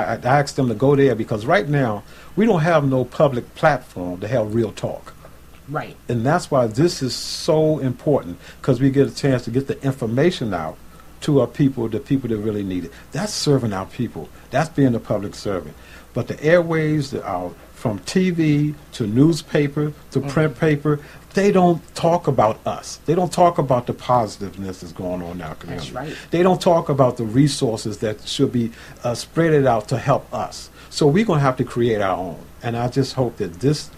I asked them to go there because right now we don't have no public platform to have real talk. Right. And that's why this is so important, because we get a chance to get the information out to our people, the people that really need it. That's serving our people. That's being a public servant. But the airwaves, from TV to newspaper to print paper, they don't talk about us. They don't talk about the positiveness that's going on in our community. That's right. They don't talk about the resources that should be spread it out to help us. So we're going to have to create our own. And I just hope that this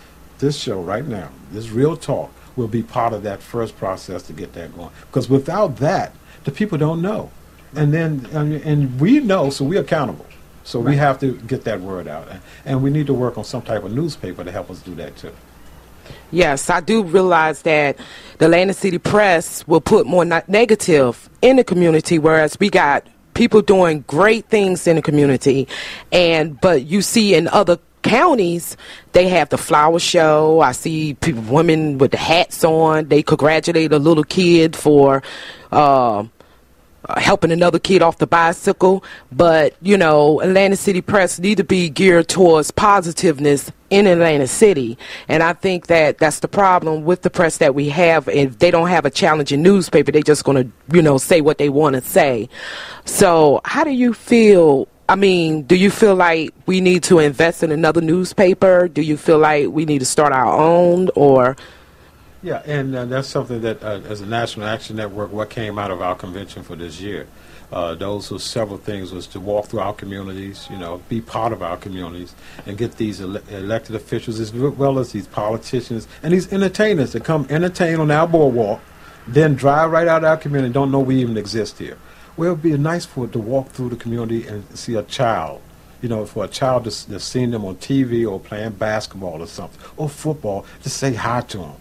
show right now, this Real Talk, will be part of that first process to get that going. Because without that, the people don't know. And then, and we know, so we're accountable. So we have to get that word out. And we need to work on some type of newspaper to help us do that too. Yes, I do realize that the Atlanta City Press will put more negative in the community, whereas we got people doing great things in the community. But you see in other counties, they have the flower show. I see women with the hats on. They congratulate a little kid for helping another kid off the bicycle. But, Atlanta City Press need to be geared towards positiveness in Atlanta City. And I think that that's the problem with the press that we have. If they don't have a challenging newspaper, they're just going to, say what they want to say. So how do you feel? I mean, do you feel like we need to invest in another newspaper? Do you feel like we need to start our own, or? Yeah, and that's something that, as a National Action Network, what came out of our convention for this year. Those were several things, was to walk through our communities, be part of our communities, and get these elected officials as well as these politicians and these entertainers to come entertain on our boardwalk, then drive right out of our community and don't know we even exist here. Well, it would be nice for it to walk through the community and see a child, for a child that's seen them on TV or playing basketball or something, or football, to say hi to them.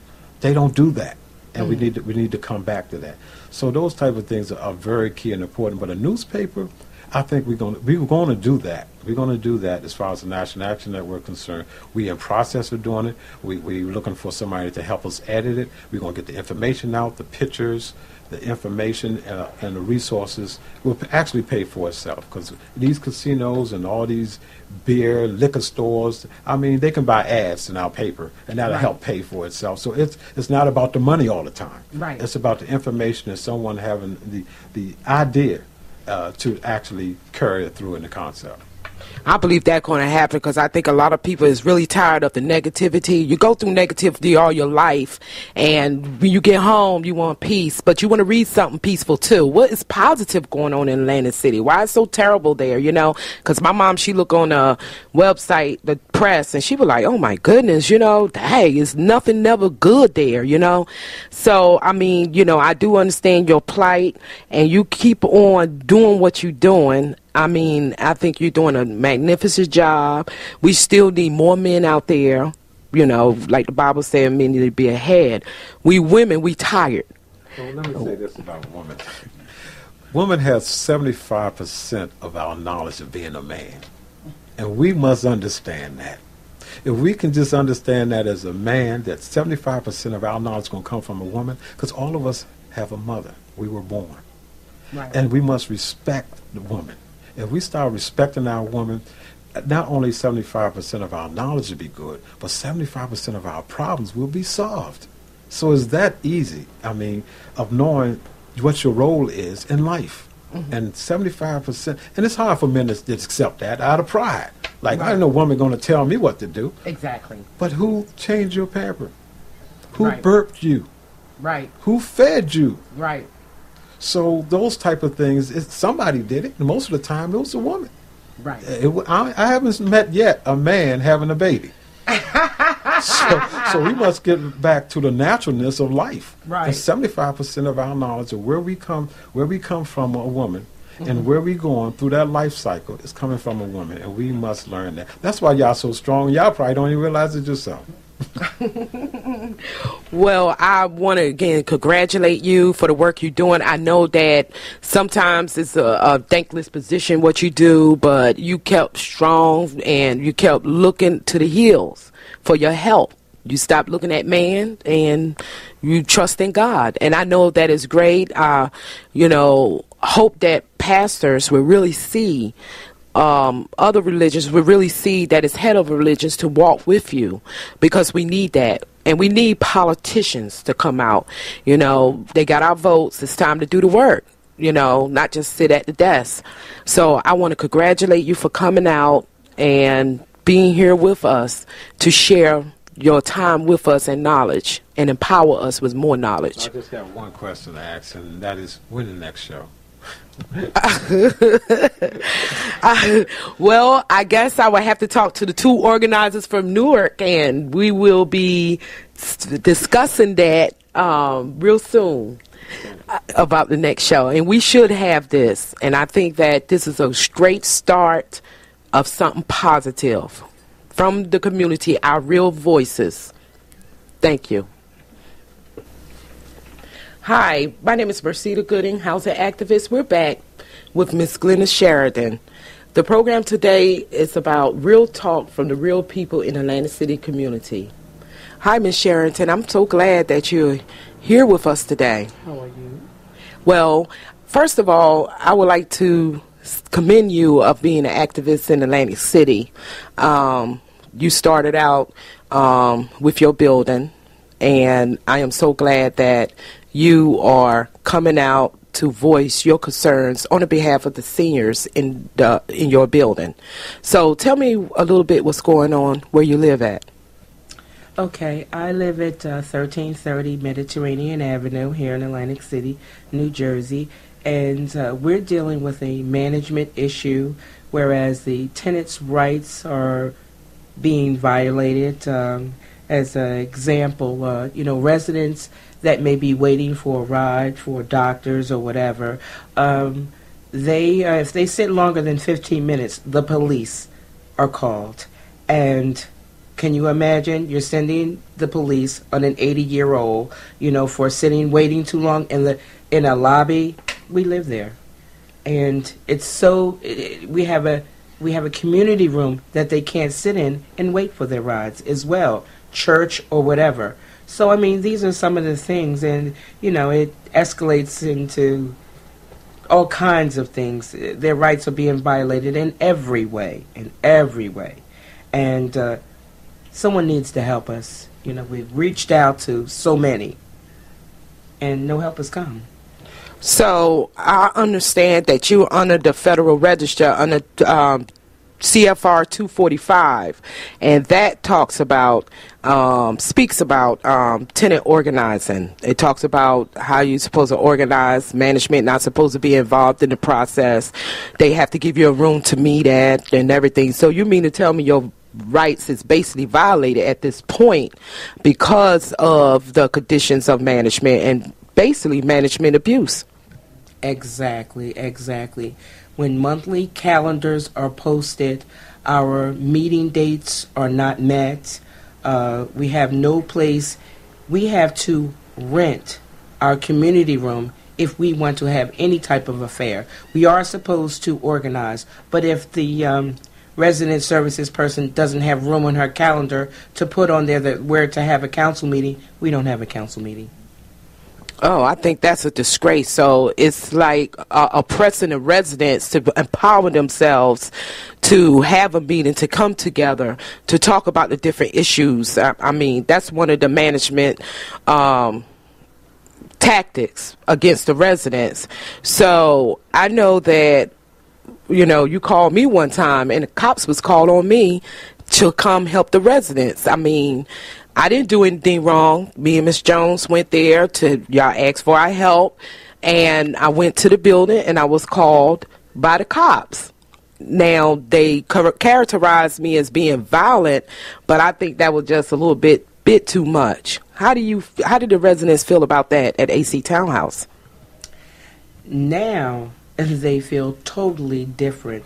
They don't do that, and we need to come back to that. So those type of things are very key and important. But a newspaper, I think we're going to do that. We're going to do that as far as the National Action Network is concerned. We're in process of doing it. We're looking for somebody to help us edit it. We're going to get the information out, the pictures, the information, and the resources will actually pay for itself, because these casinos and all these beer, liquor stores, I mean, they can buy ads in our paper, and that'll help pay for itself. So it's not about the money all the time. Right. It's about the information and someone having the idea to actually carry it through in the concept. I believe that's going to happen, because I think a lot of people is really tired of the negativity. You go through negativity all your life, and when you get home, you want peace, but you want to read something peaceful too. What is positive going on in Atlanta City? Why is it so terrible there, Because my mom, she look on the website, the press, and she was like, oh my goodness, dang, it's nothing never good there, So, I mean, I do understand your plight, and you keep on doing what you're doing. I mean, I think you're doing a magnificent job. We still need more men out there, like the Bible said, men need to be ahead. We women, we tired. Well, let me say this about women. Women have 75% of our knowledge of being a man, and we must understand that. If we can just understand that as a man, that 75% of our knowledge is going to come from a woman, because all of us have a mother. We were born. Right. And we must respect the woman. If we start respecting our women, not only 75% of our knowledge will be good, but 75% of our problems will be solved. So it's that easy, of knowing what your role is in life. Mm-hmm. And 75%, and it's hard for men to accept that out of pride. Like, I ain't no woman going to tell me what to do. Exactly. But who changed your pamper? Who burped you? Right. Who fed you? Right. So those type of things, somebody did it. And most of the time, it was a woman. Right. I haven't met yet a man having a baby. so we must get back to the naturalness of life. Right. And 75% of our knowledge of where we come from a woman, and where we going through that life cycle is coming from a woman, and we must learn that. That's why y'all so strong. Y'all probably don't even realize it yourself. Well, I want to again congratulate you for the work you're doing. I know that sometimes it's a thankless position what you do, but you kept strong and you kept looking to the hills for your help. You stopped looking at man and you trust in God. And I know that is great. Hope that pastors will really see other religions will really see that it's head of religions to walk with you, because we need that. And we need politicians to come out. You know, they got our votes. It's time to do the work, you know, not just sit at the desk. So I want to congratulate you for coming out and being here with us to share your time with us and knowledge and empower us with more knowledge. So I just got one question to ask, and that is, when the next show? Well, I guess I would have to talk to the two organizers from Newark, and we will be discussing that real soon about the next show. And we should have this, and I think that this is a straight start of something positive from the community, our real voices. Thank you. Hi, my name is Merceda Gooding, housing activist. We're back with Miss Glenda Sheridan. The program today is about real talk from the real people in the Atlantic City community. Hi, Miss Sheridan. I'm so glad that you're here with us today. How are you? Well, first of all, I would like to commend you of being an activist in Atlantic City. You started out with your building, and I am so glad that you are coming out to voice your concerns on the behalf of the seniors in your building. So tell me a little bit what's going on where you live at. Okay, I live at 1330 Mediterranean Avenue here in Atlantic City, New Jersey, and we're dealing with a management issue, whereas the tenants' rights are being violated. As an example, residents that may be waiting for a ride for doctors or whatever, if they sit longer than 15 minutes, the police are called. And can you imagine you're sending the police on an 80-year-old, for waiting too long in a lobby? We live there, and it's so we have a community room that they can't sit in and wait for their rides as well, church or whatever. So, I mean, these are some of the things, and, it escalates into all kinds of things. Their rights are being violated in every way. And someone needs to help us. We've reached out to so many, and no help has come. So I understand that you're under the Federal Register, under CFR 245, and that talks about, speaks about tenant organizing. It talks about how you're supposed to organize, management not supposed to be involved in the process. They have to give you a room to meet at and everything. So you mean to tell me your rights is basically violated at this point because of the conditions of management and basically management abuse? Exactly. When monthly calendars are posted, our meeting dates are not met. We have no place. We have to rent our community room if we want to have any type of affair. We are supposed to organize, but if the resident services person doesn't have room on her calendar to put on there that we're to have a council meeting, we don't have a council meeting. Oh, I think that's a disgrace. So it's like oppressing the residents to empower themselves to have a meeting, to come together, to talk about the different issues. I mean, that's one of the management tactics against the residents. So I know that, you called me one time and the cops was called on me to come help the residents. I mean, I didn't do anything wrong. Me and Miss Jones went there y'all asked for our help, and I went to the building and I was called by the cops. Now, they characterized me as being violent, but I think that was just a little bit too much. How did the residents feel about that at AC Townhouse? Now, they feel totally different.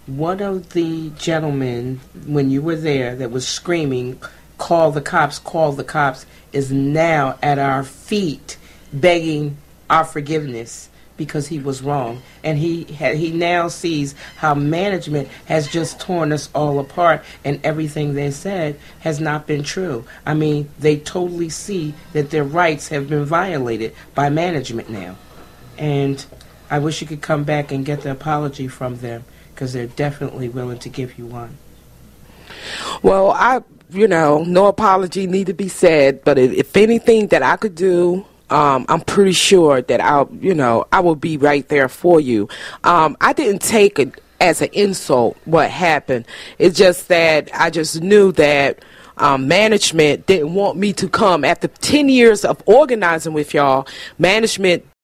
One of the gentlemen, when you were there, that was screaming, call the cops, is now at our feet begging our forgiveness because he was wrong. And he now sees how management has just torn us all apart, and everything they said has not been true. I mean, they totally see that their rights have been violated by management now. And I wish you could come back and get the apology from them, because they're definitely willing to give you one. Well, no apology need to be said, but if anything that I could do, I'm pretty sure that I will be right there for you. I didn't take it as an insult what happened. It's just that I just knew that management didn't want me to come. After 10 years of organizing with y'all, management